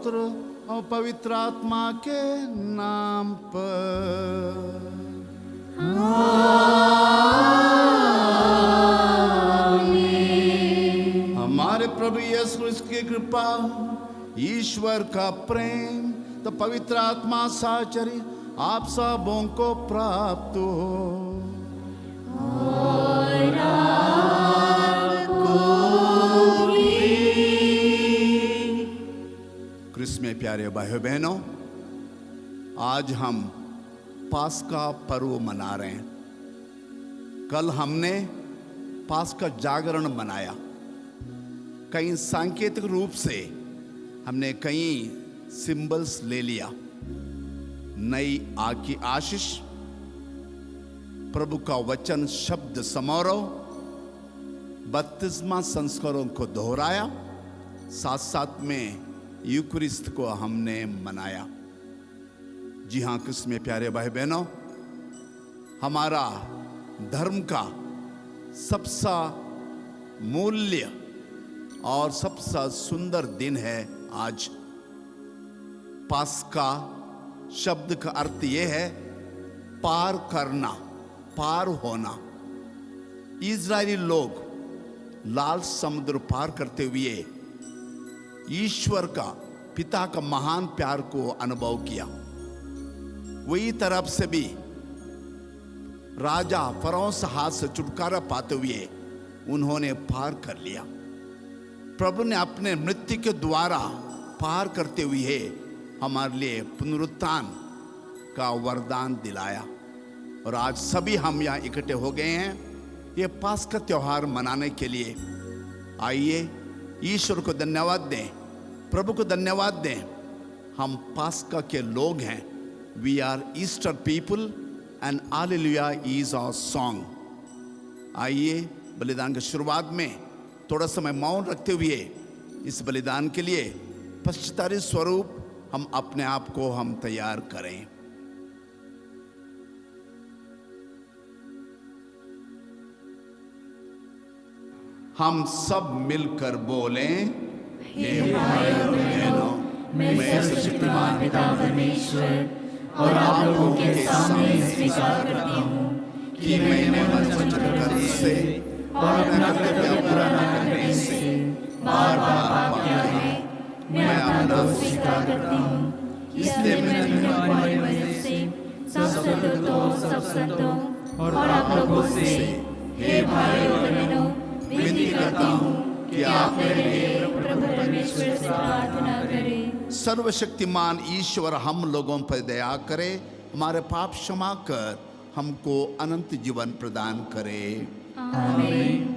पुत्र और पवित्र आत्मा के नाम पर। आमीन। हमारे प्रभु यीशु क्रिस्त की कृपा, ईश्वर का प्रेम, तो पवित्र आत्मा साचरी आप सबों को प्राप्त हो। और आपको भी। क्रिस्त में प्यारे भाइयों बहनों, आज हम पास्का पर्व मना रहे हैं। कल हमने पास्का जागरण मनाया। कई सांकेतिक रूप से हमने कई सिंबल्स ले लिया। नई आग की आशीष, प्रभु का वचन शब्द समारोह, बपतिस्मा संस्कारों को दोहराया, साथ साथ में यूकरिस्त को हमने मनाया। जी हाँ क्रिस्त में प्यारे भाई बहनों, हमारा धर्म का सबसे मूल्य और सबसे सुंदर दिन है आज। पास्का शब्द का अर्थ यह है पार करना, पार होना। इजरायली लोग लाल समुद्र पार करते हुए ईश्वर का, पिता का महान प्यार को अनुभव किया। वही तरफ से भी राजा फरौन से हाथ से छुटकारा पाते हुए उन्होंने पार कर लिया। प्रभु ने अपने मृत्यु के द्वारा पार करते हुए हमारे लिए पुनरुत्थान का वरदान दिलाया। और आज सभी हम यहाँ इकट्ठे हो गए हैं ये पास्का त्योहार मनाने के लिए। आइए ईश्वर को धन्यवाद दें, प्रभु को धन्यवाद दें। हम पास्का के लोग हैं। We are Easter people and hallelujah is our song. आइए बलिदान की शुरुआत में थोड़ा समय मौन रखते हुए इस बलिदान के लिए पश्चातारी स्वरूप हम अपने आप को हम तैयार करें। हम सब मिलकर बोलें, हे भाइयों बहनों, मैं सर्वशक्तिमान पिता परमेश्वर और आप लोगों के सामने स्वीकार करता हूँ कि मैंने वचन करने से और अपना कर्तव्य पूरा न करने से बार बार पाप किया है। मैं अपना दोष स्वीकार करता हूँ। इसलिए मैं तुम्हारी वजह से सब संतों और आप लोगों से, हे भाइयों बहनों, विनती करता हूँ कि आप मेरे लिए प्रभु परमेश्वर से प्रार्थना करें। सर्वशक्तिमान ईश्वर हम लोगों पर दया करे, हमारे पाप क्षमा कर हमको अनंत जीवन प्रदान करे। आमीन।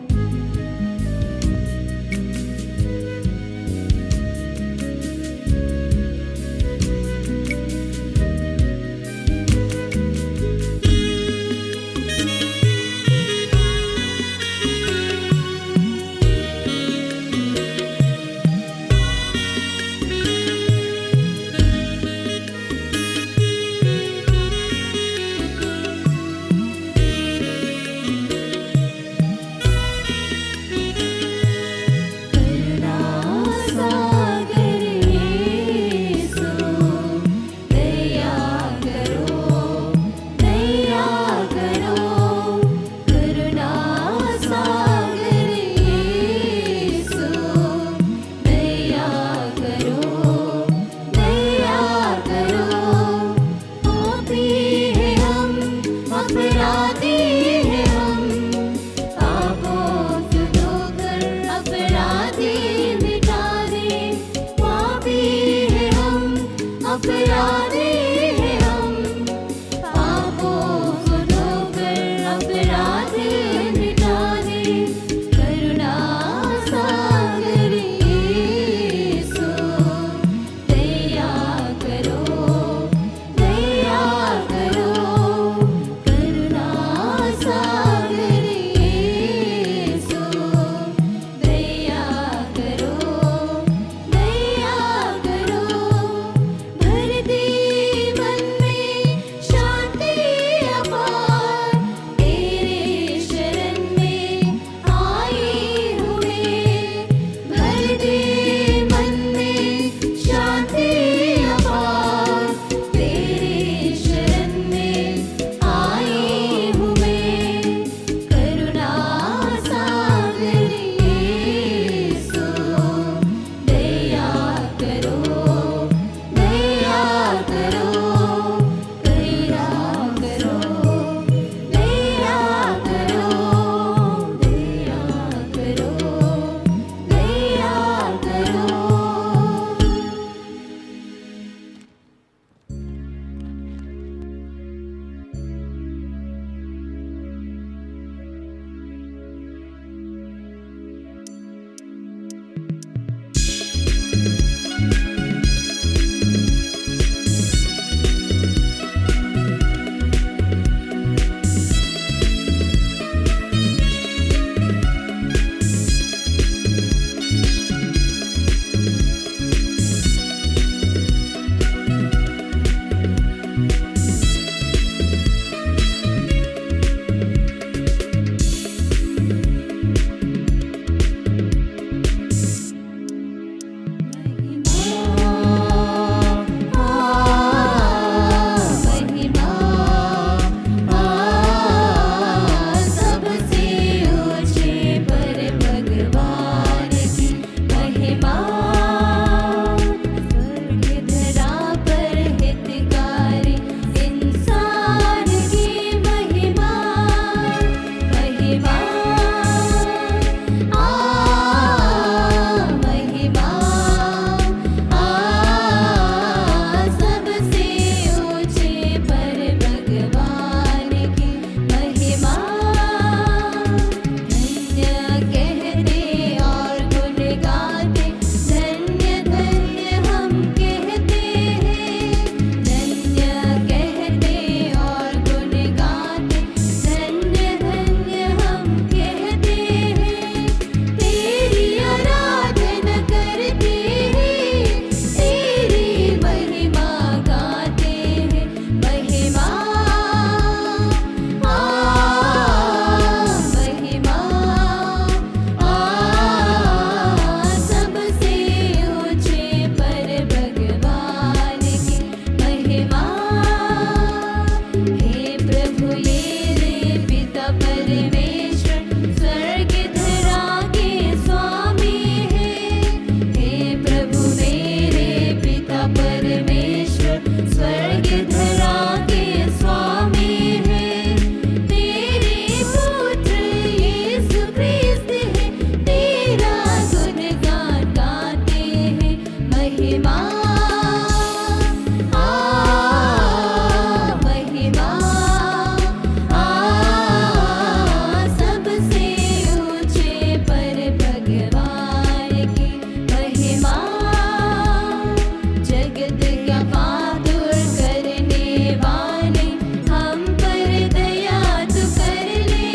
का पाप दूर करने वाले, हम पर दया तू कर ले।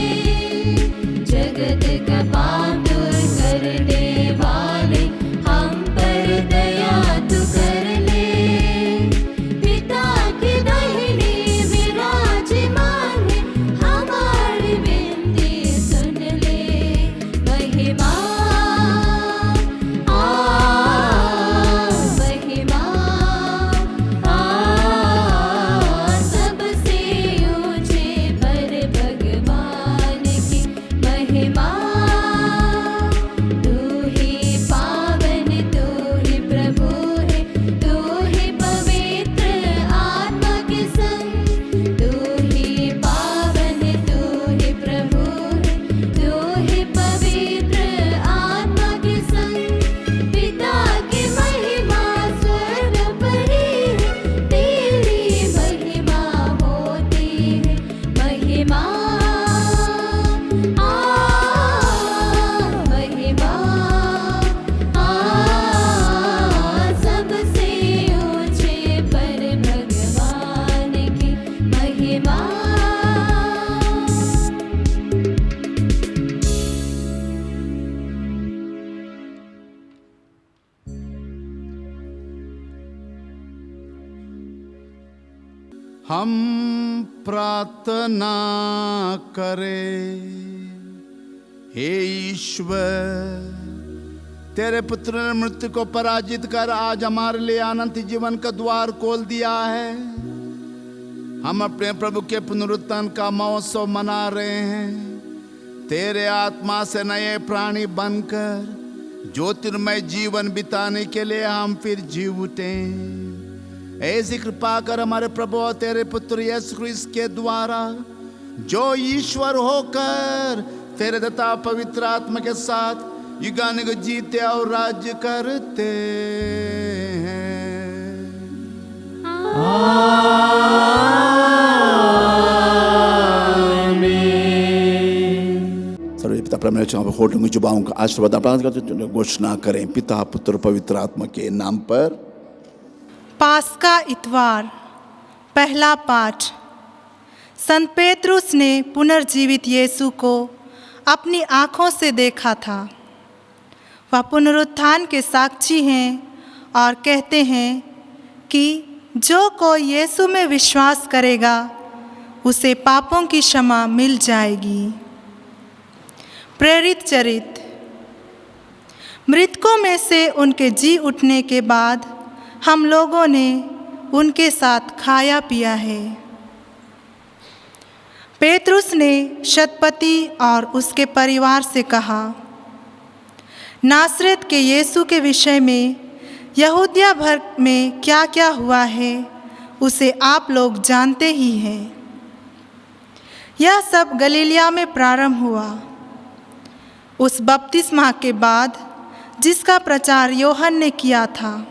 जगत का पाप दूर करने वाले, हम पर दया तू कर ले। पिता के दाहिने विराजमान है, हमारी विनती सुन ले। महिमा महिमा सबसे ऊंचे पर भगवान की महिमा। तू ही पावन, तू ही प्रभु है, तू ही पवित्र आत्मा के संग। तू ही पावन, तू ही प्रभु है, तू ही पवित्र आत्मा के संग। पिता की महिमा स्वर्ग परी है, तेरी महिमा होती है। महिमा महिमा सबसे ऊंचे पर भगवान की महिमा। हम प्रार्थना करें। हे ईश्वर, तेरे पुत्र ने मृत्यु को पराजित कर आज हमारे लिए अनंत जीवन का द्वार खोल दिया है। हम अपने प्रभु के पुनरुत्थान का महोत्सव मना रहे हैं। तेरे आत्मा से नए प्राणी बनकर ज्योतिर्मय जीवन बिताने के लिए हम फिर जी उठे। ऐसी कृपा कर हमारे प्रभु और तेरे पुत्र यीशु क्रिस्त के द्वारा, जो ईश्वर होकर तेरे दत्ता पवित्र आत्मा के साथ युगानुग जीते और राज्य करते हैं। सर्व पिता परमेश्वर होठों की जुबानों का आशीर्वाद प्राप्त करते घोषणा करें। पिता पुत्र पवित्र आत्मा के नाम पर। पास्का इतवार, पहला पाठ। संत पेतरुस ने पुनर्जीवित यीशु को अपनी आँखों से देखा था। वह पुनरुत्थान के साक्षी हैं और कहते हैं कि जो कोई यीशु में विश्वास करेगा उसे पापों की क्षमा मिल जाएगी। प्रेरित चरित्र। मृतकों में से उनके जी उठने के बाद हम लोगों ने उनके साथ खाया पिया है। पेतरुस ने शतपति और उसके परिवार से कहा, नासरत के यीशु के विषय में यहूदिया भर में क्या क्या हुआ है उसे आप लोग जानते ही हैं। यह सब गलीलिया में प्रारंभ हुआ, उस बपतिस्मा के बाद जिसका प्रचार यूहन्ना ने किया था।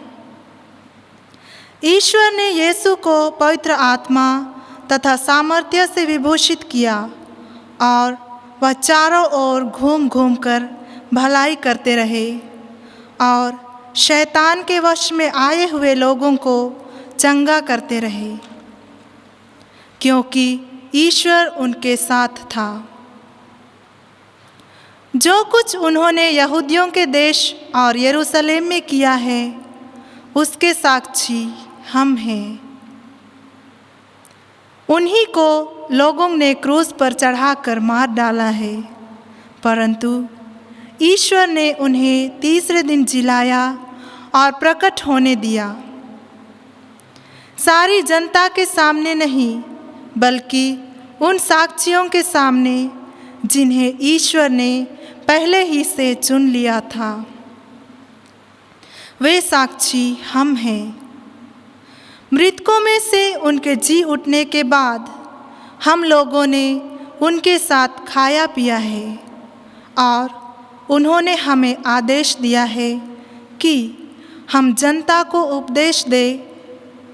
ईश्वर ने यीशु को पवित्र आत्मा तथा सामर्थ्य से विभूषित किया और वह चारों ओर घूम घूम कर भलाई करते रहे और शैतान के वश में आए हुए लोगों को चंगा करते रहे, क्योंकि ईश्वर उनके साथ था। जो कुछ उन्होंने यहूदियों के देश और यरूशलेम में किया है उसके साक्षी हम हैं। उन्हीं को लोगों ने क्रूस पर चढ़ाकर मार डाला है, परंतु ईश्वर ने उन्हें तीसरे दिन जिलाया और प्रकट होने दिया। सारी जनता के सामने नहीं, बल्कि उन साक्षियों के सामने जिन्हें ईश्वर ने पहले ही से चुन लिया था। वे साक्षी हम हैं। मृतकों में से उनके जी उठने के बाद हम लोगों ने उनके साथ खाया पिया है और उन्होंने हमें आदेश दिया है कि हम जनता को उपदेश दे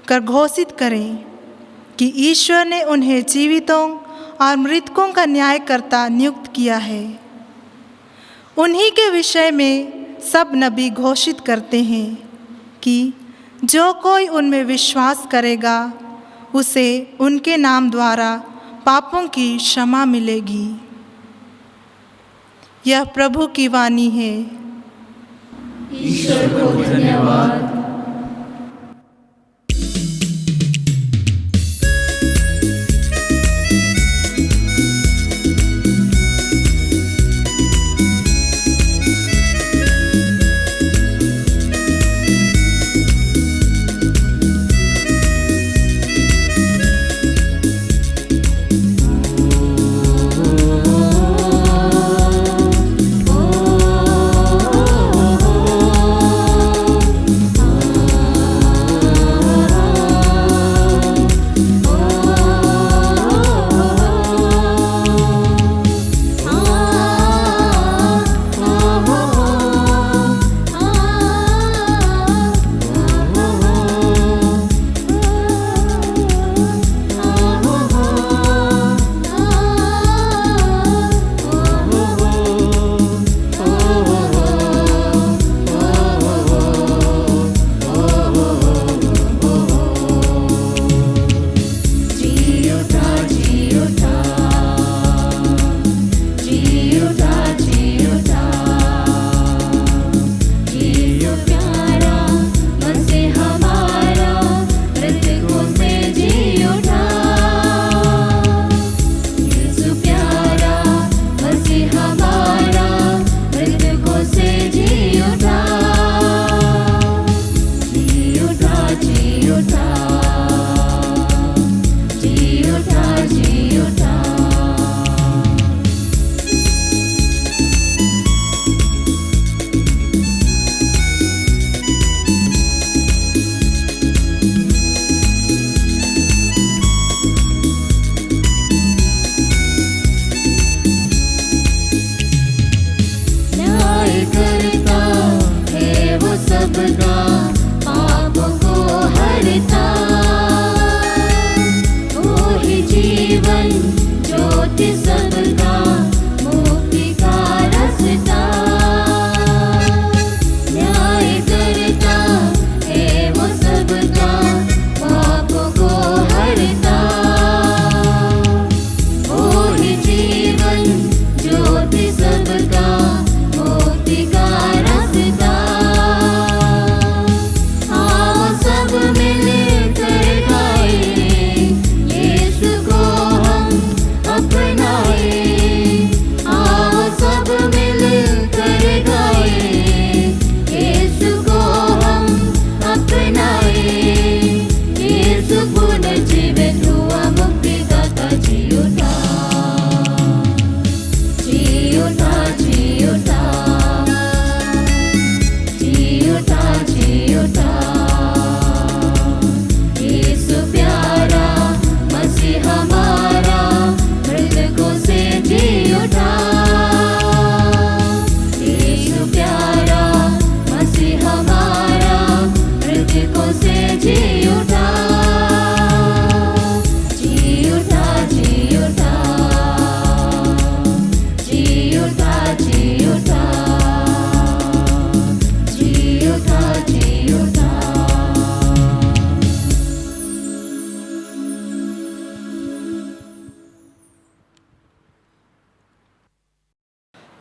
कर घोषित करें कि ईश्वर ने उन्हें जीवितों और मृतकों का न्यायकर्ता नियुक्त किया है। उन्हीं के विषय में सब नबी घोषित करते हैं कि जो कोई उनमें विश्वास करेगा उसे उनके नाम द्वारा पापों की क्षमा मिलेगी। यह प्रभु की वाणी है। ईश्वर को धन्यवाद।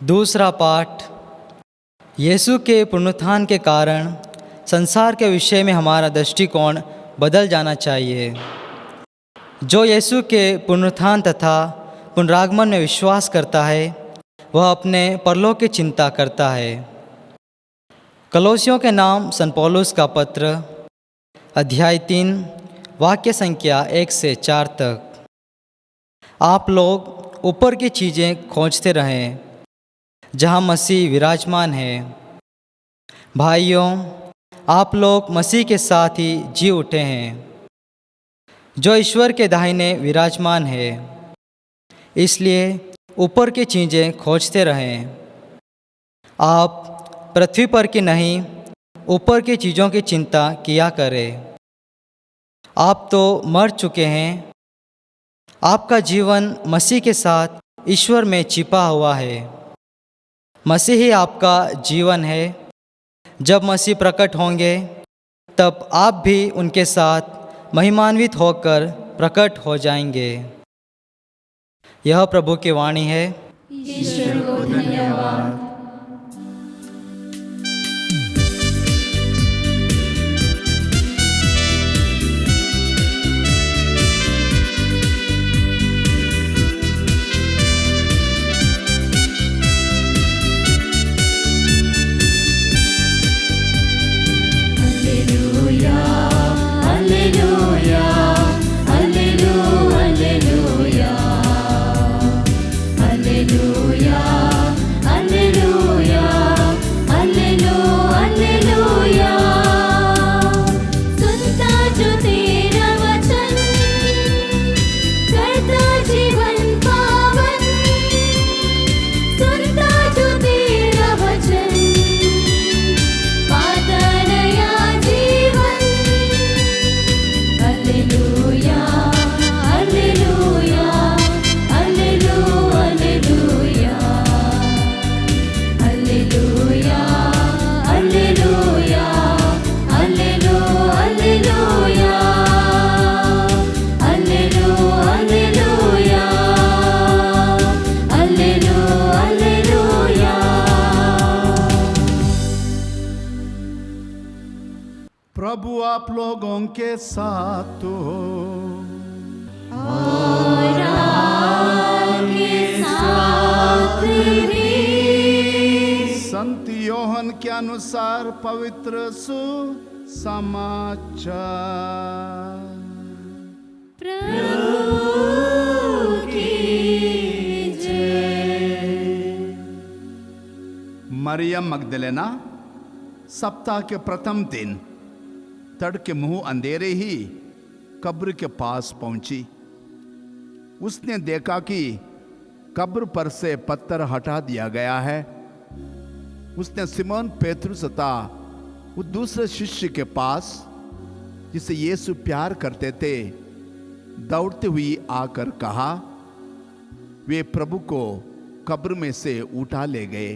दूसरा पाठ, यीशु के पुनरुत्थान के कारण संसार के विषय में हमारा दृष्टिकोण बदल जाना चाहिए। जो यीशु के पुनरुत्थान तथा पुनरागमन में विश्वास करता है वह अपने परलोक की चिंता करता है। कलोसियों के नाम संत पौलुस का पत्र अध्याय 3 वाक्य संख्या 1 से 4 तक। आप लोग ऊपर की चीज़ें खोजते रहें जहाँ मसीह विराजमान है। भाइयों, आप लोग मसीह के साथ ही जी उठे हैं जो ईश्वर के दाहिने विराजमान है। इसलिए ऊपर की चीज़ें खोजते रहें। आप पृथ्वी पर की नहीं ऊपर की चीज़ों की चिंता किया करें। आप तो मर चुके हैं। आपका जीवन मसीह के साथ ईश्वर में छिपा हुआ है। मसीह ही आपका जीवन है। जब मसीह प्रकट होंगे तब आप भी उनके साथ महिमान्वित होकर प्रकट हो जाएंगे। यह प्रभु की वाणी है। ईश्वर को धन्यवाद। प्रभु आप लोगों के साथ हो। और आपके साथ भी। संत योहन के अनुसार पवित्र सुसमाचार। प्रभु की जय। मरियम मगदलेना सप्ताह के प्रथम दिन तड़के मुंह अंधेरे ही कब्र के पास पहुंची। उसने देखा कि कब्र पर से पत्थर हटा दिया गया है। उसने सिमोन पेतरुस तथा उस दूसरे शिष्य के पास जिसे यीशु प्यार करते थे दौड़ते हुए आकर कहा, वे प्रभु को कब्र में से उठा ले गए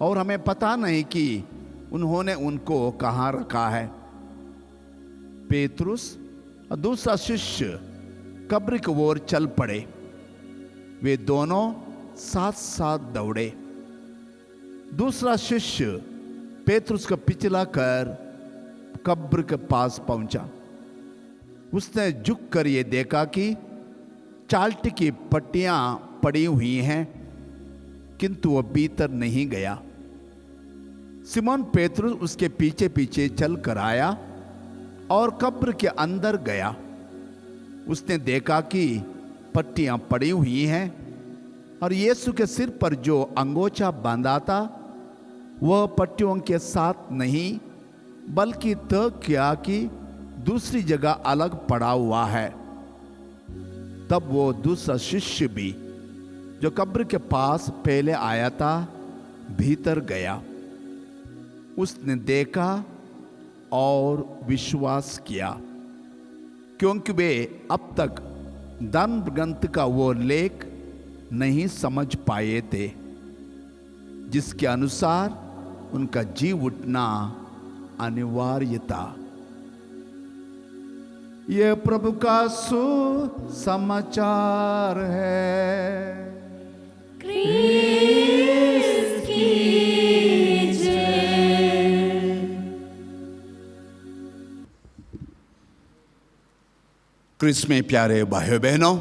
और हमें पता नहीं कि उन्होंने उनको कहाँ रखा है। पेतरुस और दूसरा शिष्य कब्र की ओर चल पड़े। वे दोनों साथ साथ दौड़े। दूसरा शिष्य पेतरुस का पिछला कर कब्र के पास पहुंचा। उसने झुक कर ये देखा कि चाल्ट की पट्टियां पड़ी हुई हैं, किंतु वह भीतर नहीं गया। सिमोन पेतरुस उसके पीछे पीछे चल कर आया और कब्र के अंदर गया। उसने देखा कि पट्टियां पड़ी हुई हैं और यीशु के सिर पर जो अंगोछा बांधा था वह पट्टियों के साथ नहीं बल्कि तय किया कि दूसरी जगह अलग पड़ा हुआ है। तब वो दूसरा शिष्य भी जो कब्र के पास पहले आया था भीतर गया। उसने देखा और विश्वास किया, क्योंकि वे अब तक धर्म ग्रंथ का वो लेख नहीं समझ पाए थे जिसके अनुसार उनका जी उठना अनिवार्य था। यह प्रभु का सुसमाचार है। क्रिस्त की क्रिस्त में प्यारे भाइयों बहनों,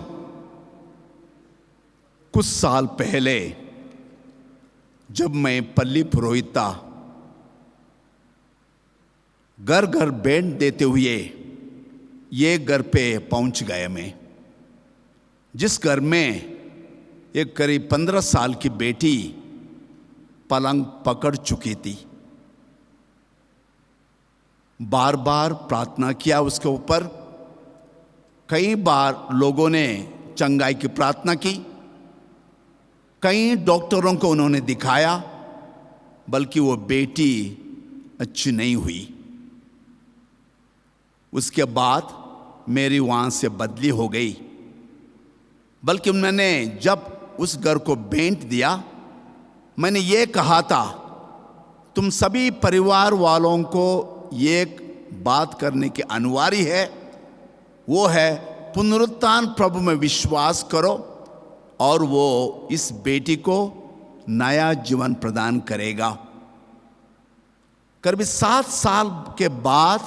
कुछ साल पहले जब मैं पल्ली पुरोहित था, घर घर बैंड देते हुए ये घर पे पहुंच गए मैं, जिस घर में एक करीब 15 साल की बेटी पलंग पकड़ चुकी थी। बार बार प्रार्थना किया उसके ऊपर। कई बार लोगों ने चंगाई की प्रार्थना की, कई डॉक्टरों को उन्होंने दिखाया, बल्कि वो बेटी अच्छी नहीं हुई। उसके बाद मेरी वहाँ से बदली हो गई। बल्कि मैंने जब उस घर को भेंट दिया, मैंने ये कहा था, तुम सभी परिवार वालों को एक बात करने की अनिवार्य है, वो है पुनरुत्थान प्रभु में विश्वास करो और वो इस बेटी को नया जीवन प्रदान करेगा। करीब 7 साल के बाद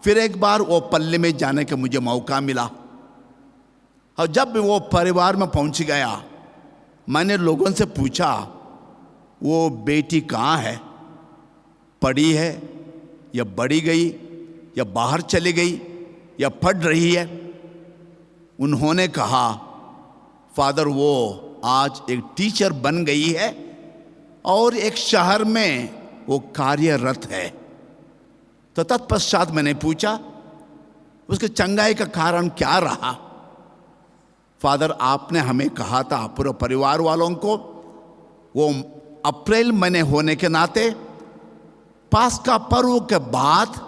फिर एक बार वो पल्ले में जाने का मुझे मौका मिला, और जब वो परिवार में पहुंच गया, मैंने लोगों से पूछा वो बेटी कहाँ है, पड़ी है या बढ़ी गई या बाहर चली गई या पढ़ रही है। उन्होंने कहा फादर वो आज एक टीचर बन गई है और एक शहर में वो कार्यरत है। तो तत्पश्चात मैंने पूछा उसके चंगाई का कारण क्या रहा। फादर आपने हमें कहा था पूरे परिवार वालों को, वो अप्रैल महीने होने के नाते पास्का पर्व के बाद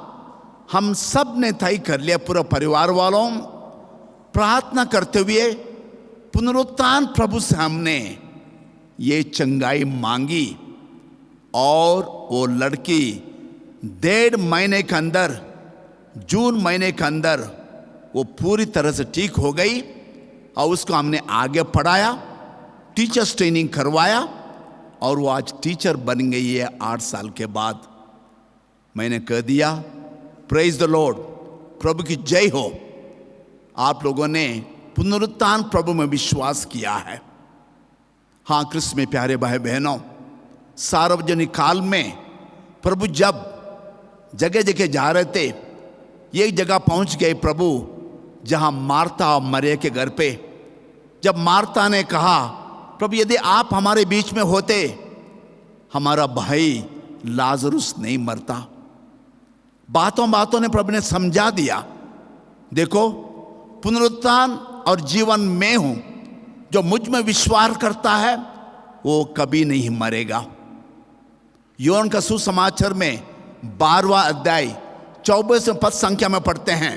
हम सब ने तय कर लिया, पूरे परिवार वालों प्रार्थना करते हुए पुनरुत्थान प्रभु से हमने ये चंगाई मांगी, और वो लड़की 1.5 महीने के अंदर, जून महीने के अंदर वो पूरी तरह से ठीक हो गई, और उसको हमने आगे पढ़ाया, टीचर्स ट्रेनिंग करवाया, और वो आज टीचर बन गई है 8 साल के बाद। मैंने कह दिया प्रेज द लॉर्ड, प्रभु की जय हो, आप लोगों ने पुनरुत्थान प्रभु में विश्वास किया है। हाँ कृष्ण में प्यारे भाई बहनों, सार्वजनिक काल में प्रभु जब जगह जगह जा रहे थे, एक जगह पहुंच गए प्रभु जहां मार्था और मरियम के घर पे। जब मार्था ने कहा प्रभु यदि आप हमारे बीच में होते हमारा भाई लाजरुस नहीं मरता। बातों बातों ने प्रभु ने समझा दिया, देखो पुनरुत्थान और जीवन में हूं, जो मुझ में विश्वास करता है वो कभी नहीं मरेगा। यूहन्ना का सुसमाचार में 12वां अध्याय 24वें पद संख्या में पढ़ते हैं,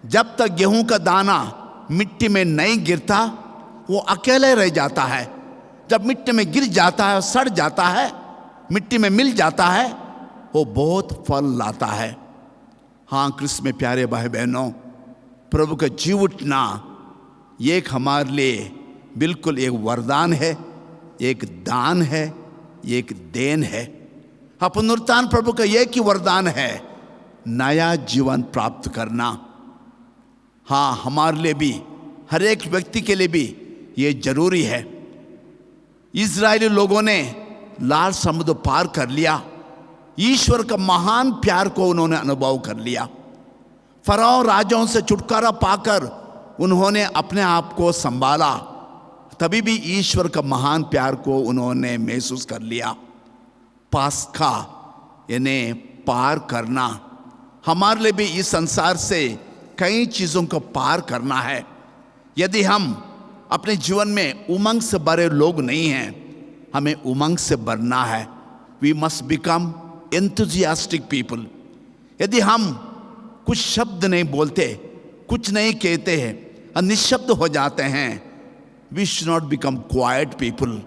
जब तक गेहूं का दाना मिट्टी में नहीं गिरता वो अकेले रह जाता है, जब मिट्टी में गिर जाता है, सड़ जाता है, मिट्टी में मिल जाता है, वो बहुत फल लाता है। हाँ कृष्ण में प्यारे भाई बहनों, प्रभु का जी उठना ये एक हमारे लिए बिल्कुल एक वरदान है, एक दान है, एक देन है। हाँ पुनरुत्थान प्रभु का एक ही वरदान है, नया जीवन प्राप्त करना। हाँ हमारे लिए भी, हर एक व्यक्ति के लिए भी ये जरूरी है। इजरायली लोगों ने लाल समुद्र पार कर लिया, ईश्वर का महान प्यार को उन्होंने अनुभव कर लिया। फराओ राजाओं से छुटकारा पाकर उन्होंने अपने आप को संभाला, तभी भी ईश्वर का महान प्यार को उन्होंने महसूस कर लिया। पास्का यानी पार करना, हमारे लिए भी इस संसार से कई चीज़ों को पार करना है। यदि हम अपने जीवन में उमंग से भरे लोग नहीं हैं, हमें उमंग से भरना है। We must become enthusiastic people. यदि हम कुछ शब्द नहीं बोलते, कुछ नहीं कहते हैं और निशब्द हो जाते हैं, we should not become quiet people.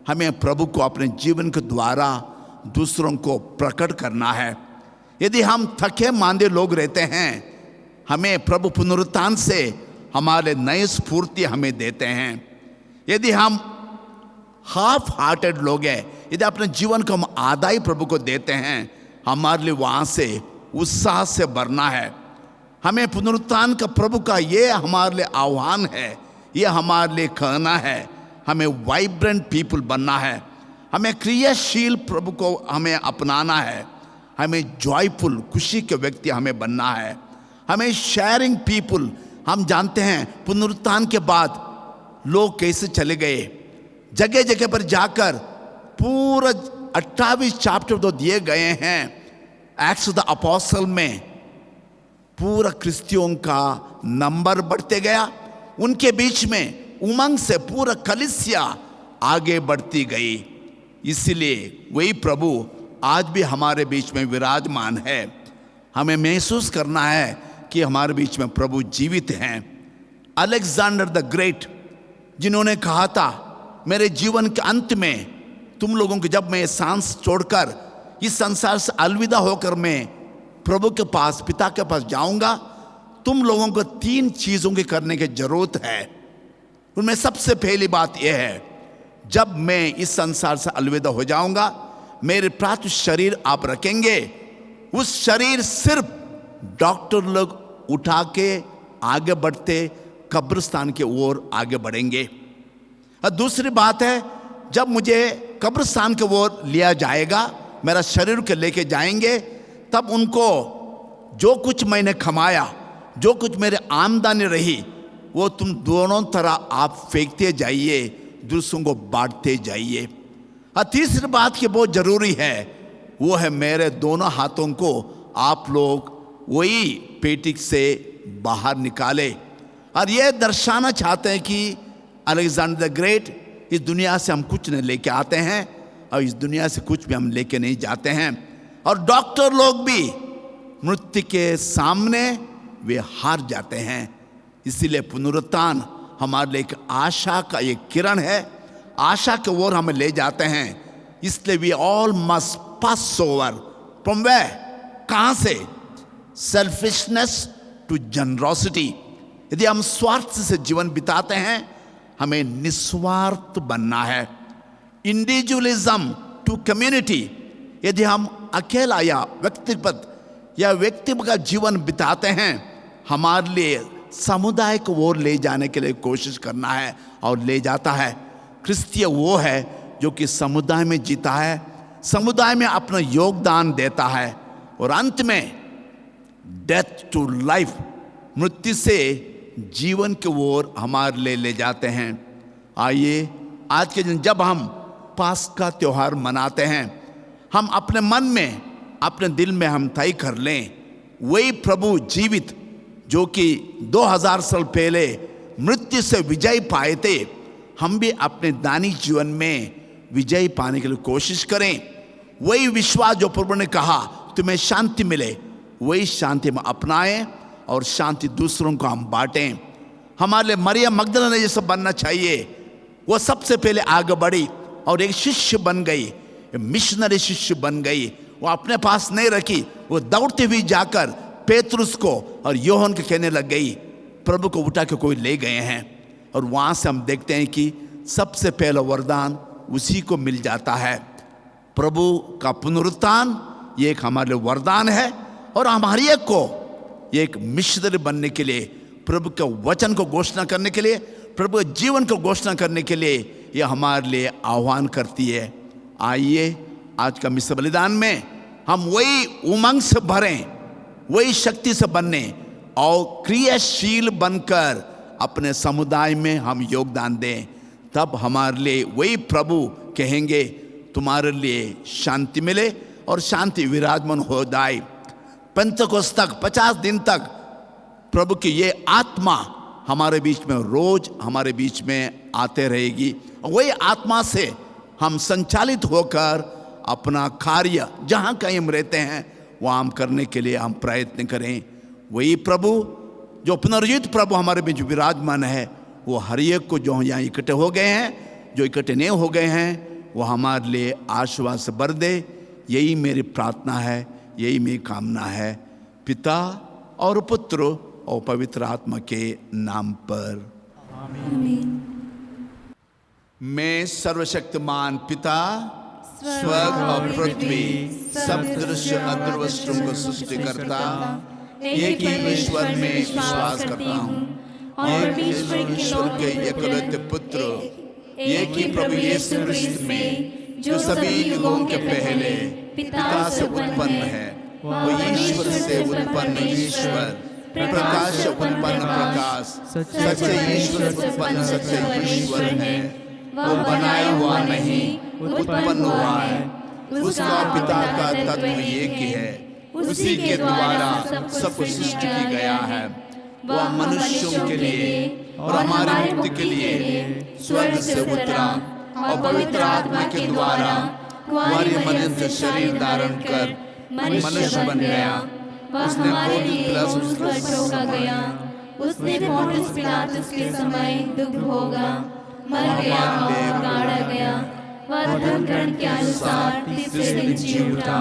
हमें प्रभु को अपने जीवन के द्वारा दूसरों को प्रकट करना है। यदि हम थके मांदे लोग रहते हैं, हमें प्रभु पुनरुत्थान से हमारे नए स्फूर्ति हमें देते हैं। यदि हम हाफ हार्टेड लोग हैं, यदि अपने जीवन को हम आधा ही प्रभु को देते हैं, हमारे लिए वहाँ से उत्साह से भरना है। हमें पुनरुत्थान का प्रभु का ये हमारे लिए आह्वान है, ये हमारे लिए कहना है। हमें वाइब्रेंट पीपल बनना है, हमें क्रियाशील प्रभु को हमें अपनाना है, हमें जॉयफुल खुशी के व्यक्ति हमें बनना है, हमें शेयरिंग पीपल। हम जानते हैं पुनरुत्थान के बाद लोग कैसे चले गए, जगह जगह पर जाकर पूरा 28 चैप्टर तो दिए गए हैं एक्ट्स ऑफ द अपोस्टल में, पूरा क्रिस्तियों का नंबर बढ़ते गया, उनके बीच में उमंग से पूरा कलीसिया आगे बढ़ती गई। इसलिए वही प्रभु आज भी हमारे बीच में विराजमान है। हमें महसूस करना है कि हमारे बीच में प्रभु जीवित हैं। अलेक्जेंडर द ग्रेट, जिन्होंने कहा था मेरे जीवन के अंत में तुम लोगों को, जब मैं सांस छोड़कर इस संसार से अलविदा होकर मैं प्रभु के पास, पिता के पास जाऊंगा, तुम लोगों को 3 चीजों की करने की जरूरत है। उनमें सबसे पहली बात यह है, जब मैं इस संसार से अलविदा हो जाऊंगा, मेरे पार्थिव शरीर आप रखेंगे। उस शरीर सिर्फ डॉक्टर लोग उठा के आगे बढ़ते कब्रिस्तान की ओर आगे बढ़ेंगे। और दूसरी बात है, जब मुझे कब्रिस्तान की ओर लिया जाएगा, मेरा शरीर के लेके जाएंगे, तब उनको जो कुछ मैंने कमाया, जो कुछ मेरे आमदनी रही, वो तुम दोनों तरह आप फेंकते जाइए, दूसरों को बांटते जाइए। और तीसरी बात की बहुत जरूरी है, वो है मेरे दोनों हाथों को आप लोग वही पेटी से बाहर निकाले। और ये दर्शाना चाहते हैं कि अलेक्जेंडर द ग्रेट, इस दुनिया से हम कुछ नहीं लेके आते हैं और इस दुनिया से कुछ भी हम लेके नहीं जाते हैं। और डॉक्टर लोग भी मृत्यु के सामने वे हार जाते हैं। इसीलिए पुनरुत्थान हमारे लिए एक आशा का एक किरण है, आशा की ओर हमें ले जाते हैं। इसलिए we all must pass over from where, कहां से? Selfishness to generosity. यदि हम स्वार्थ से जीवन बिताते हैं, हमें निस्वार्थ बनना है। Individualism to community. यदि हम अकेला या व्यक्तिगत का जीवन बिताते हैं, हमारे लिए समुदाय को ओर ले जाने के लिए कोशिश करना है और ले जाता है। क्रिस्तीय वो है जो कि समुदाय में जीता है, समुदाय में अपना योगदान देता है और अंत में डेथ टू लाइफ, मृत्यु से जीवन की ओर हमारे लिए ले जाते हैं। आइए आज के दिन जब हम पास्का त्योहार मनाते हैं, हम अपने मन में, अपने दिल में हम तय कर लें, वही प्रभु जीवित जो कि 2000 साल पहले मृत्यु से विजय पाए थे, हम भी अपने दैनिक जीवन में विजय पाने के लिए कोशिश करें। वही विश्वास जो प्रभु ने कहा तुम्हें शांति मिले, वही शांति हम अपनाएं और शांति दूसरों को हम बांटें। हमारे लिए मरियम मगदलीनी जैसा बनना चाहिए। वो सबसे पहले आगे बढ़ी और एक शिष्य बन गई, मिशनरी शिष्य बन गई। वो अपने पास नहीं रखी, वो दौड़ती हुई जाकर पेतरुस को और योहन को कहने लग गई, प्रभु को उठा के कोई ले गए हैं। और वहां से हम देखते हैं कि सबसे पहला वरदान उसी को मिल जाता है। प्रभु का पुनरुत्थान ये एक हमारे लिए वरदान है और हमारी एक को ये एक मिशनरी बनने के लिए, प्रभु के वचन को घोषणा करने के लिए, प्रभु के जीवन को घोषणा करने के लिए ये हमारे लिए आह्वान करती है। आइए आज का मिश्र बलिदान में हम वही उमंग से भरें, वही शक्ति से बनने और क्रियाशील बनकर अपने समुदाय में हम योगदान दें। तब हमारे लिए वही प्रभु कहेंगे तुम्हारे लिए शांति मिले और शांति विराजमान हो जाए। पेंतकोस्त तक 50 दिन तक प्रभु की ये आत्मा हमारे बीच में रोज हमारे बीच में आते रहेगी। वही आत्मा से हम संचालित होकर अपना कार्य जहाँ कहीं हम रहते हैं वहाँ हम करने के लिए हम प्रयत्न करें। वही प्रभु जो पुनर्जीवित प्रभु हमारे बीच विराजमान है, वो हर एक को जो यहाँ इकट्ठे हो गए हैं, जो इकट्ठे नहीं हो गए हैं, वो हमारे लिए आशीर्वाद से भर दे। यही मेरी प्रार्थना है, यही मेरी कामना है, पिता और पुत्र और पवित्र आत्मा के नाम पर आमीन। मैं सर्वशक्तिमान पिता, स्वर्ग और पृथ्वी सब दृश्य अदृश्यों को सृष्टि करता एक ही ईश्वर में विश्वास करता हूँ और ईश्वर के एकलौते पुत्र एक ही प्रभु यीशु क्रिस्त में जो सभी युगों के पहले पिता से उत्पन्न है, वो ईश्वर से उत्पन्न ईश्वर, प्रकाश से उत्पन्न प्रकाश, सच्चे ईश्वर से उत्पन्न सच्चे ईश्वर है। वो बनाया हुआ नहीं, उत्पन्न हुआ है। उसका पिता का तत्व एक ही है, उसी के द्वारा सब कुछ सृष्टि की गया है। वह मनुष्यों के लिए और हमारे मुक्ति के लिए स्वर्ग से उतरा और पवित्र आत्मा के द्वारा कुंवारी मरियम से शरीर धारण कर मनुष्य बन गया। उसने पोंटियस पिलातुस पर रोका गया, उसने पोंटियस पिलातुस के समय दुख भोगा, मर गया और गाड़ा गया। वह धर्म ग्रंथ के अनुसार तीसरे दिन जी उठा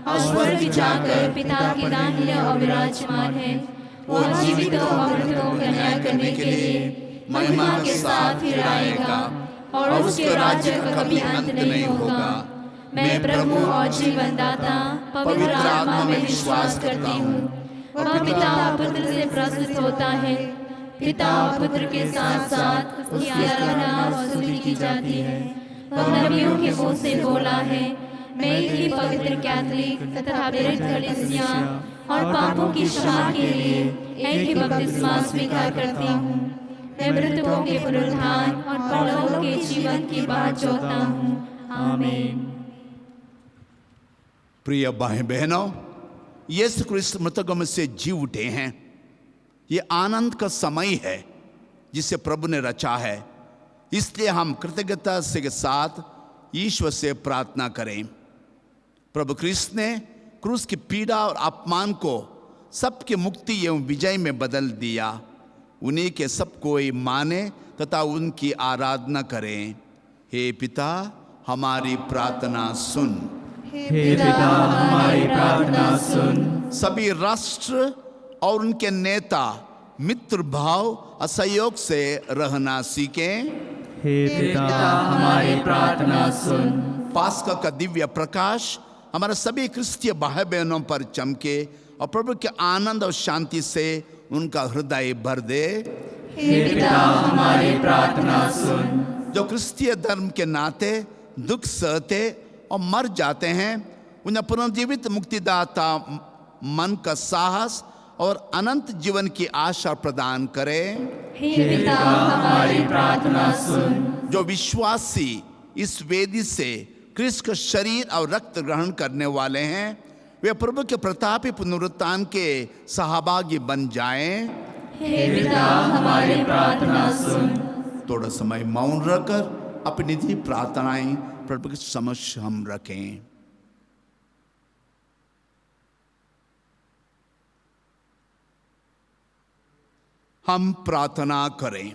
और स्वर्ग जाकर पिता के दाहिने और विराजमान है। वो जीवितों और मृतों का न्याय करने के लिए महिमा के साथ फिर आएगा और उसके राज्य का कभी अंत नहीं होगा। मैं प्रभु और जीवनदाता पवित्र आत्मा में विश्वास करती हूँ। वह पिता और पुत्र से प्रस्तुत होता है। पिता और पुत्र के साथ साथ उसकी आराधना और स्तुति की जाती है। वह नबियों के मुंह से बोला है, मैं ही पवित्र कैथोलिक तथा प्रेरित कलीसिया और पापों की क्षमा के लिए एक ही बपतिस्मा स्वीकार करती हूँ। मैं मृतकों के पुनरुत्थान और परलोक के जीवन की बात जोहता हूँ। आमीन। प्रिय भाई बहनों, यीशु क्रिस्त मृतकों में से जी उठे हैं। ये आनंद का समय है जिसे प्रभु ने रचा है। इसलिए हम कृतज्ञता के साथ ईश्वर से प्रार्थना करें। प्रभु क्रिस्त ने क्रूस की पीड़ा और अपमान को सबके मुक्ति एवं विजय में बदल दिया। उन्हीं के सब कोई माने तथा उनकी आराधना करें। हे पिता, हमारी प्रार्थना सुन। हे पिता, हमारी प्रार्थना सुन। सभी राष्ट्र और उनके नेता मित्र भाव असहयोग से रहना सीखें। हे पिता, हमारी प्रार्थना सुन। पास्का का दिव्य प्रकाश हमारे सभी क्रिस्तीय भाई बहनों पर चमके और प्रभु के आनंद और शांति से उनका हृदय भर दे। हे पिता, हमारी प्रार्थना सुन। जो क्रिस्तीय धर्म के नाते दुख सहते और मर जाते हैं, उन्हें पुनर्जीवित मुक्तिदाता मन का साहस और अनंत जीवन की आशा प्रदान करे। हे पिता, हमारी प्रार्थना सुन। जो विश्वासी इस वेदी से क्रिस्त का शरीर और रक्त ग्रहण करने वाले हैं, वे प्रभु के प्रतापी पुनरुत्थान के सहभागी बन जाएं। हे पिता, हमारी प्रार्थना सुन। थोड़ा समय मौन रखकर अपनी निजी प्रार्थनाएं प्रभु के समक्ष हम रखें। हम प्रार्थना करें।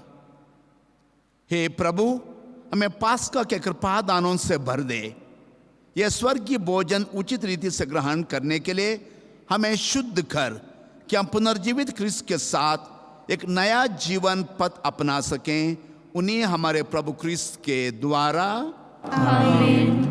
हे प्रभु, हमें पास्का के कृपा दानों से भर दे। यह स्वर्गीय भोजन उचित रीति से ग्रहण करने के लिए हमें शुद्ध कर कि हम पुनर्जीवित क्रिस्त के साथ एक नया जीवन पथ अपना सकें। उन्हीं हमारे प्रभु क्रिस्त के द्वारा। आमीन।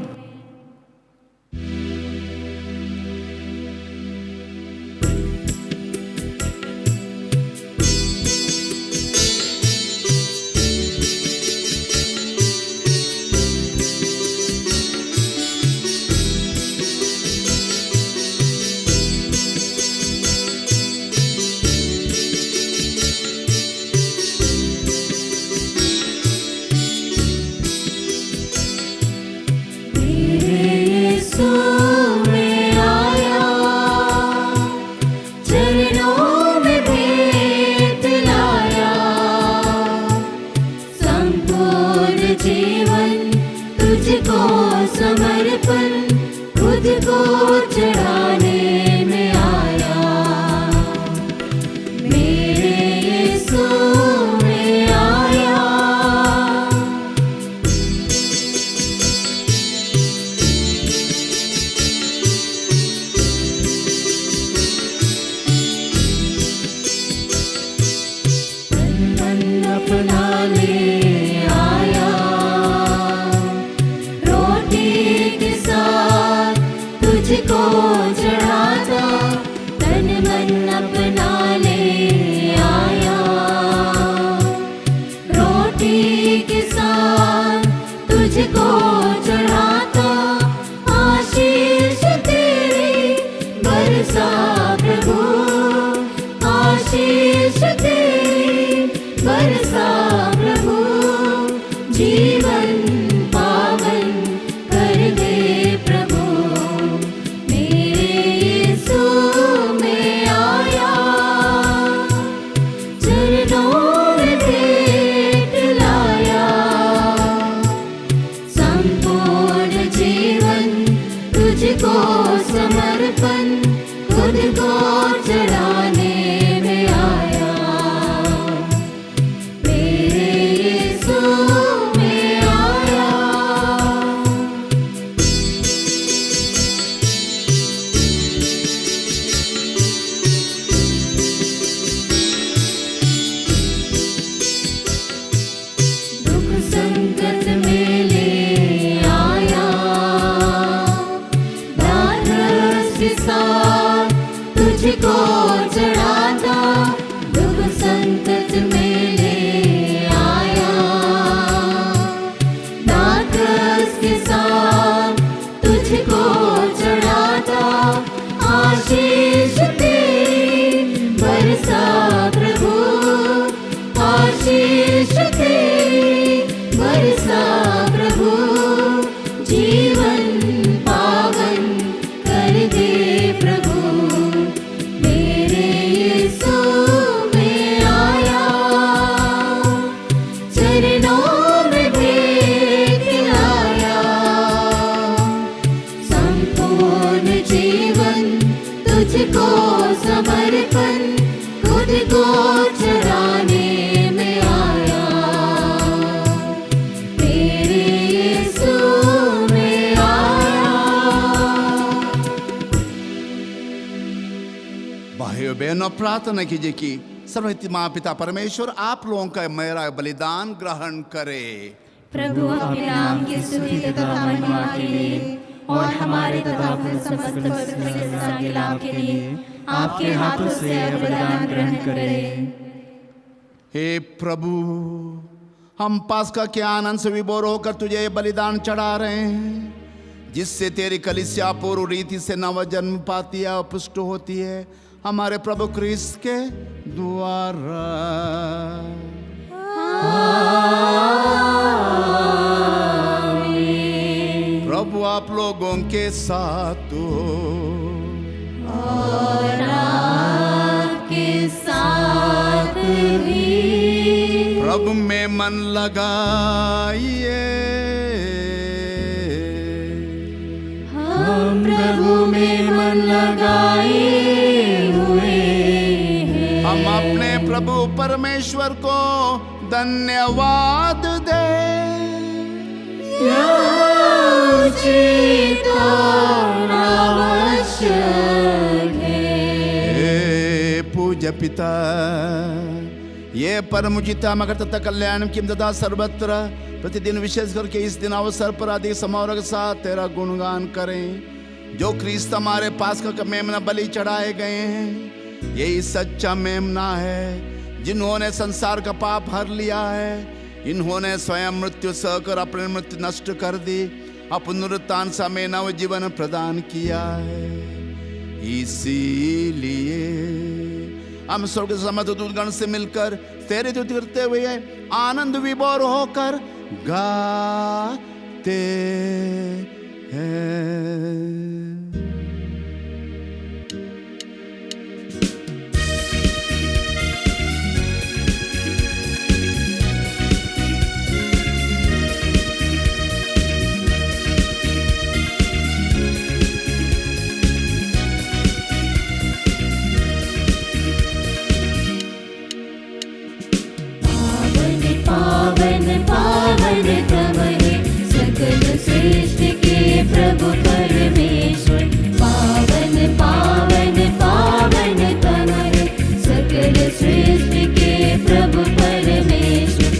आशीष तेरी बरसा प्रभु। और प्रार्थना कीजिए कि सर्वशक्ति माँ पिता परमेश्वर आप लोगों का मेरा बलिदान ग्रहण करे। प्रभु अपने नाम की स्तुति तथा महिमा के लिए और हमारे तथा समस्त पवित्र संस्था के लाभ के लिए आपके हाथों से बलिदान ग्रहण करें। हे प्रभु, हम पास्का के आनंद से विभोर होकर तुझे बलिदान चढ़ा रहे हैं, जिससे तेरी कलीसिया पूर्ण रीति से नव जन्म पाती है और पुष्ट होती है हमारे प्रभु क्रिस्त के द्वारा। प्रभु आप लोगों के साथ और आपके साथ भी। प्रभु में मन लगाइए, हम प्रभु में मन लगाए हुए हैं। हम अपने प्रभु परमेश्वर को धन्यवाद दें। उचित और आवश्यक है। हे पूज्य पिता, ये परम उचित मगर तथा कल्याण की तथा सर्वत्र प्रतिदिन विशेष करके इस दिन अवसर पर अधिक समारोह के साथ तेरा गुणगान करें। जो क्रिस्त हमारे पास का मेमना बलि चढ़ाए गए हैं, यही सच्चा मेमना है जिन्होंने संसार का पाप हर लिया है। इन्होंने स्वयं मृत्यु सहकर अपने मृत्यु नष्ट कर दी और पुनरुत्थान समय नव जीवन प्रदान किया है। इसीलिए हम स्वर्ग समस्त दूतगण से मिलकर तेरे स्तुति करते हुए आनंद विभोर होकर गाते हैं। पावन तव है सकल सृष्टि के प्रभु परमेश्वर। पावन पावन पावन तव है सकल सृष्टि के प्रभु परमेश्वर।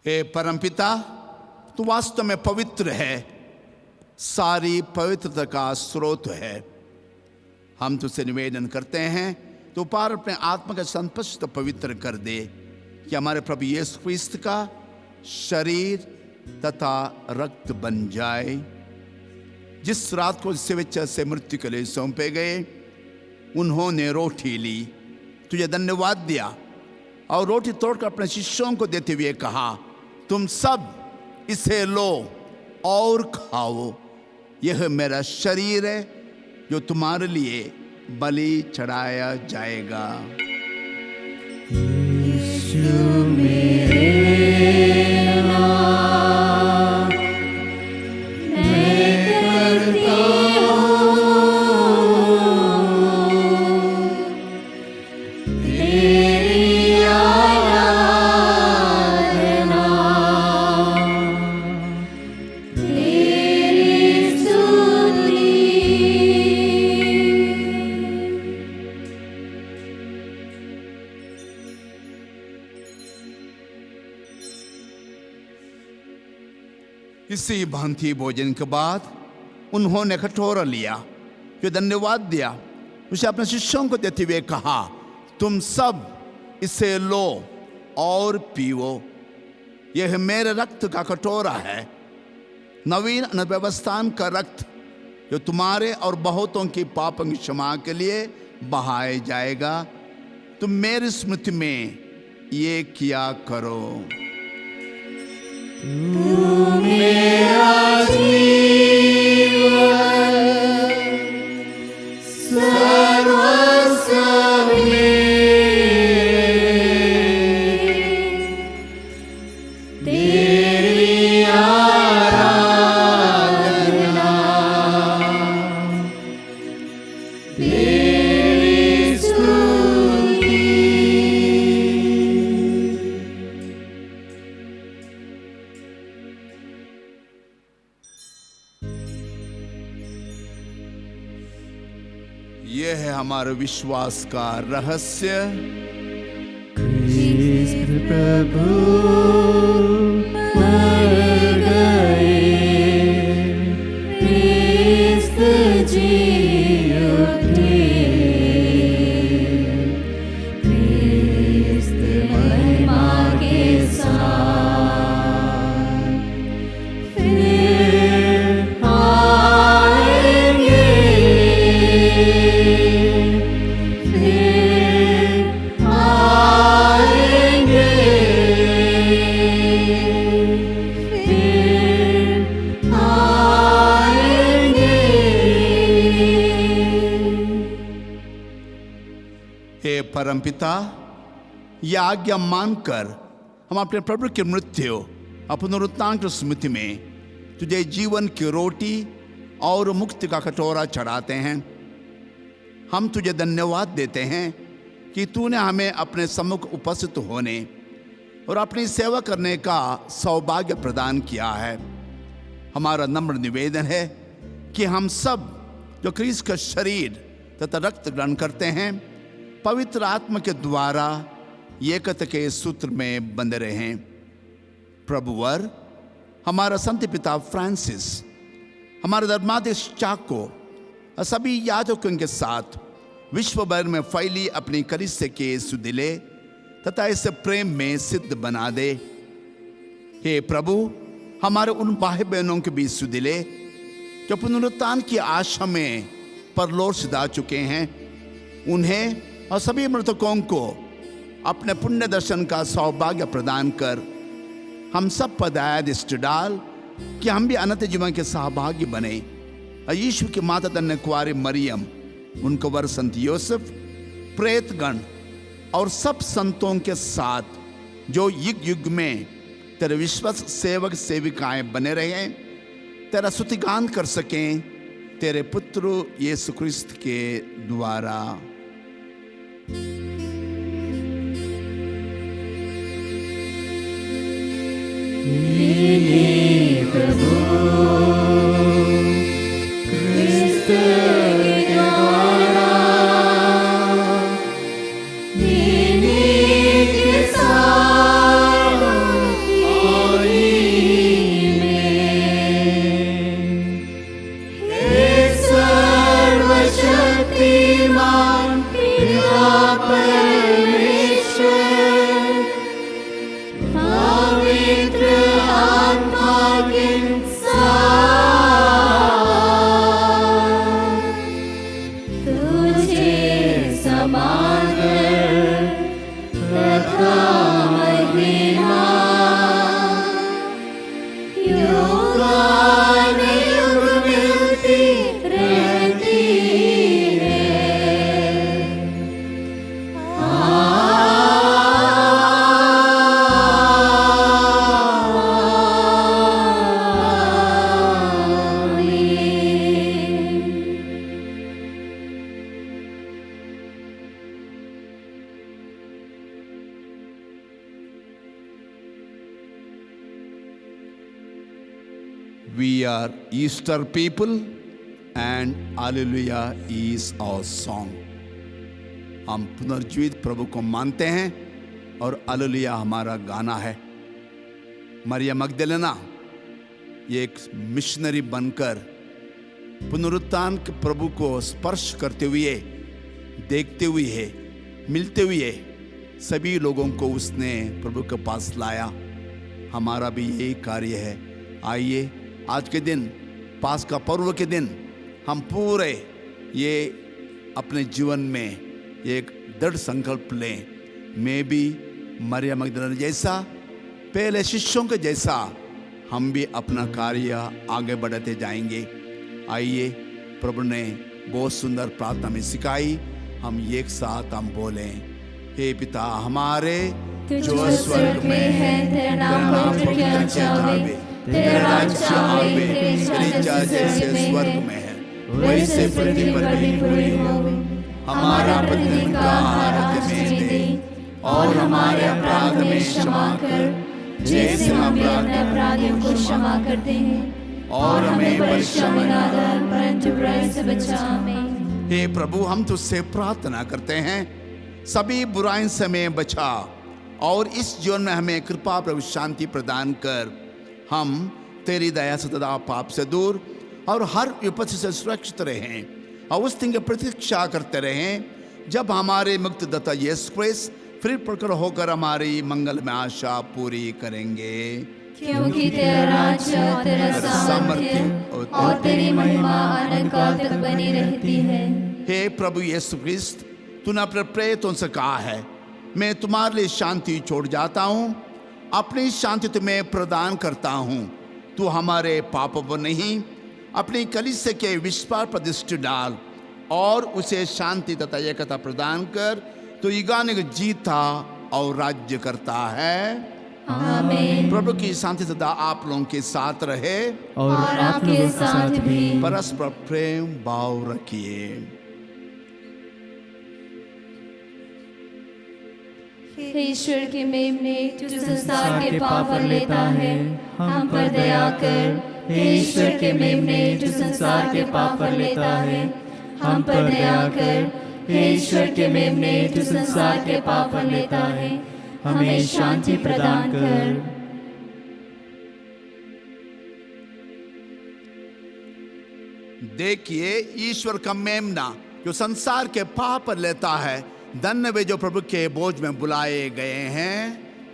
हे परमपिता, तू वास्तव में पवित्र है, सारी पवित्रता का स्रोत है। हम तुझसे निवेदन करते हैं तो पार अपने आत्मा का संस्पष्ट पवित्र कर दे कि हमारे प्रभु यीशु क्रिस्त का शरीर तथा रक्त बन जाए। जिस रात को स्वेच्छा से मृत्यु के लिए सौंपे गए, उन्होंने रोटी ली, तुझे धन्यवाद दिया और रोटी तोड़कर अपने शिष्यों को देते हुए कहा, तुम सब इसे लो और खाओ, यह मेरा शरीर है जो तुम्हारे लिए बलि चढ़ाया जाएगा। इसी भांति भोजन के बाद उन्होंने कटोरा लिया, फिर धन्यवाद दिया, उसे अपने शिष्यों को देते हुए कहा, तुम सब इसे लो और पीओ, यह मेरे रक्त का कटोरा है, नवीन व्यवस्था का रक्त, जो तुम्हारे और बहुतों की पापों की क्षमा के लिए बहाया जाएगा। तुम मेरी स्मृति में ये किया करो। यह है हमारे विश्वास का रहस्य। क्रिस्त प्रभु मर गए, क्रिस्त जी उठे, क्रिस्त महिमा के साथ फिर आएंगे, फिर आएंगे, फिर आएंगे। हे परमपिता, यह आज्ञा मानकर हम अपने प्रभु की मृत्यु और पुनरुत्थान की स्मृति में तुझे जीवन की रोटी और मुक्ति का कटोरा चढ़ाते हैं। हम तुझे धन्यवाद देते हैं कि तूने हमें अपने सम्मुख उपस्थित होने और अपनी सेवा करने का सौभाग्य प्रदान किया है। हमारा नम्र निवेदन है कि हम सब जो क्रिस्त का शरीर तथा रक्त ग्रहण करते हैं, पवित्र आत्मा के द्वारा एकता के सूत्र में बंधे रहें। प्रभुवर हमारा संत पिता फ्रांसिस, हमारे धर्माध्यक्ष चाको और सभी याजकों के साथ विश्व भर में फैली अपनी कलीसिया के सुदिले तथा इसे प्रेम में सिद्ध बना दे। हे प्रभु, हमारे उन भाई बहनों के बीच सुदिले जो पुनरुत्थान की आशा में परलोक सिधा चुके हैं, उन्हें और सभी मृतकों को अपने पुण्य दर्शन का सौभाग्य प्रदान कर हम सब पर दया दृष्टि डाल कि हम भी अनंत जीवन के सहभागी बने। और यीशु की माता धन्य कुंवारी मरियम, उनको वर संत यूसुफ, प्रेतगण और सब संतों के साथ जो युग युग में तेरे विश्वास सेवक सेविकाएं बने रहे, तेरा स्तुतिगान कर सकें, तेरे पुत्र यीशु क्रिस्त के द्वारा। प्रभु क्रिस्त के द्वारा के साथ और सर्वशक्तिमान पिता परमेश्वर, पवित्र आत्मा के साथ We are Easter people and Hallelujah is our song. हम पुनर्जीवित प्रभु को मानते हैं और हालेलुया हमारा गाना है। मरियम मगदलेना ये एक मिशनरी बनकर पुनरुत्थान के प्रभु को स्पर्श करते हुए, देखते हुए, मिलते हुए सभी लोगों को उसने प्रभु के पास लाया। हमारा भी यही कार्य है। आइए आज के दिन, पास्का पर्व के दिन, हम पूरे ये अपने जीवन में एक दृढ़ संकल्प लें। मैं भी मरियम मगदलेना जैसा, पहले शिष्यों के जैसा हम भी अपना कार्य आगे बढ़ाते जाएंगे। आइए, प्रभु ने बहुत सुंदर प्रार्थना में सिखाई, हम एक साथ हम बोलें, हे पिता हमारे जो स्वर्ग में है, तेरा नाम पवित्र किया जावे, तेरा राज्य आवे, तेरी इच्छा जैसे स्वर्ग में है वैसे पृथ्वी पर भी पूरी हो। हमारा प्रतिदिन का आहार हमें दे और हमारे अपराध में क्षमा कर जैसे हम भी अपने अपराधियों को क्षमा करते हैं, और हमें परीक्षा में न डाल परंतु बुराई से बचा हमें। हे प्रभु, हम तुझसे प्रार्थना करते हैं, सभी बुराई से हमें बचा और इस जीवन में हमें कृपा प्रभु शांति प्रदान कर। हम तेरी दया से सदा पाप से दूर और हर विपत्ति से सुरक्षित रहें और उस दिन की प्रतीक्षा करते रहें जब हमारे मुक्तिदाता यीशु क्रिस्त फिर प्रकट होकर हमारी मंगल में आशा पूरी करेंगे। क्योंकि तेरा राज्य, तेरा सामर्थ्य और तेरी महिमा अनंतकाल तक बनी रहती है। हे प्रभु यीशु क्रिस्त, तूने अपने प्रेरितों से कहा है, मैं तुम्हारे लिए शांति छोड़ जाता हूँ, अपनी शांति तुम्हें प्रदान करता हूँ। तू हमारे पापों पर नहीं, अपनी कलीसिया के विश्वास पर दृष्टि डाल और उसे शांति तथा एकता प्रदान कर। तो युगानुग जीता और राज्य करता है। आमीन। प्रभु की शांति सदा आप लोगों के साथ रहे और आपके साथ भी। परस्पर प्रेम भाव रखिए। हे ईश्वर के मेमने, तू संसार के पाप पर लेता है, हम पर दया कर। हे ईश्वर के मेमने, तू संसार के पाप पर लेता है, हम पर दया कर। हे ईश्वर के मेमने, तू संसार के पाप पर लेता है, हमें शांति प्रदान कर। देखिए, ईश्वर का मेमना जो संसार के पाप पर लेता है। धन्य वे जो प्रभु के बोझ में बुलाए गए हैं।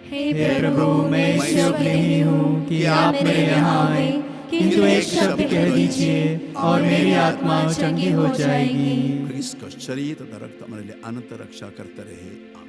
हे प्रभु, मैं योग्य नहीं हूँ कि आप मेरे यहाँ आए, किंतु एक शब्द कह दीजिए और मेरी आत्मा चंगी हो जाएगी। इसका शरीर तथा रक्त हमारे लिए अनंत रक्षा करते रहे। आमीन।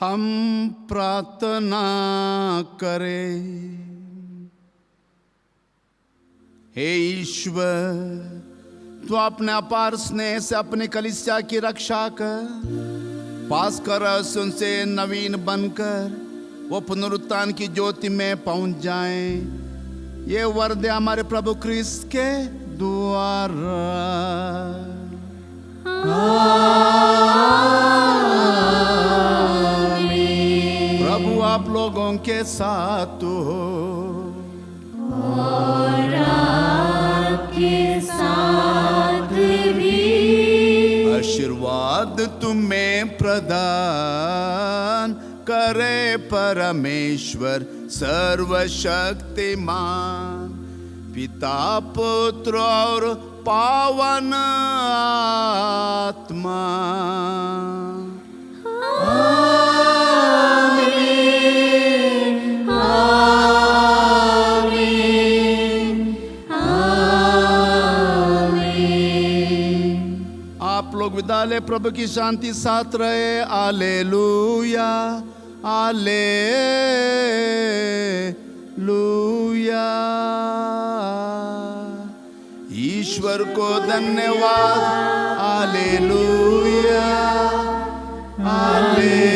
हम प्रार्थना करें। हे ईश्वर, तू अपने अपार स्नेह से अपने कलीसिया की रक्षा कर, पास कर उनसे नवीन बनकर वो पुनरुत्थान की ज्योति में पहुंच जाएं। ये वरदे हमारे प्रभु क्रिस्त के द्वारा। प्रभु आप लोगों के साथ हो और आपके साथ भी। आशीर्वाद तुम्हें प्रदान करे परमेश्वर सर्वशक्तिमान, पिता पुत्र और पावन आत्मा। आप लोग विदा ले, प्रभु की शांति साथ रहे। Hallelujah, hallelujah. ईश्वर को धन्यवाद। Hallelujah, hallelujah.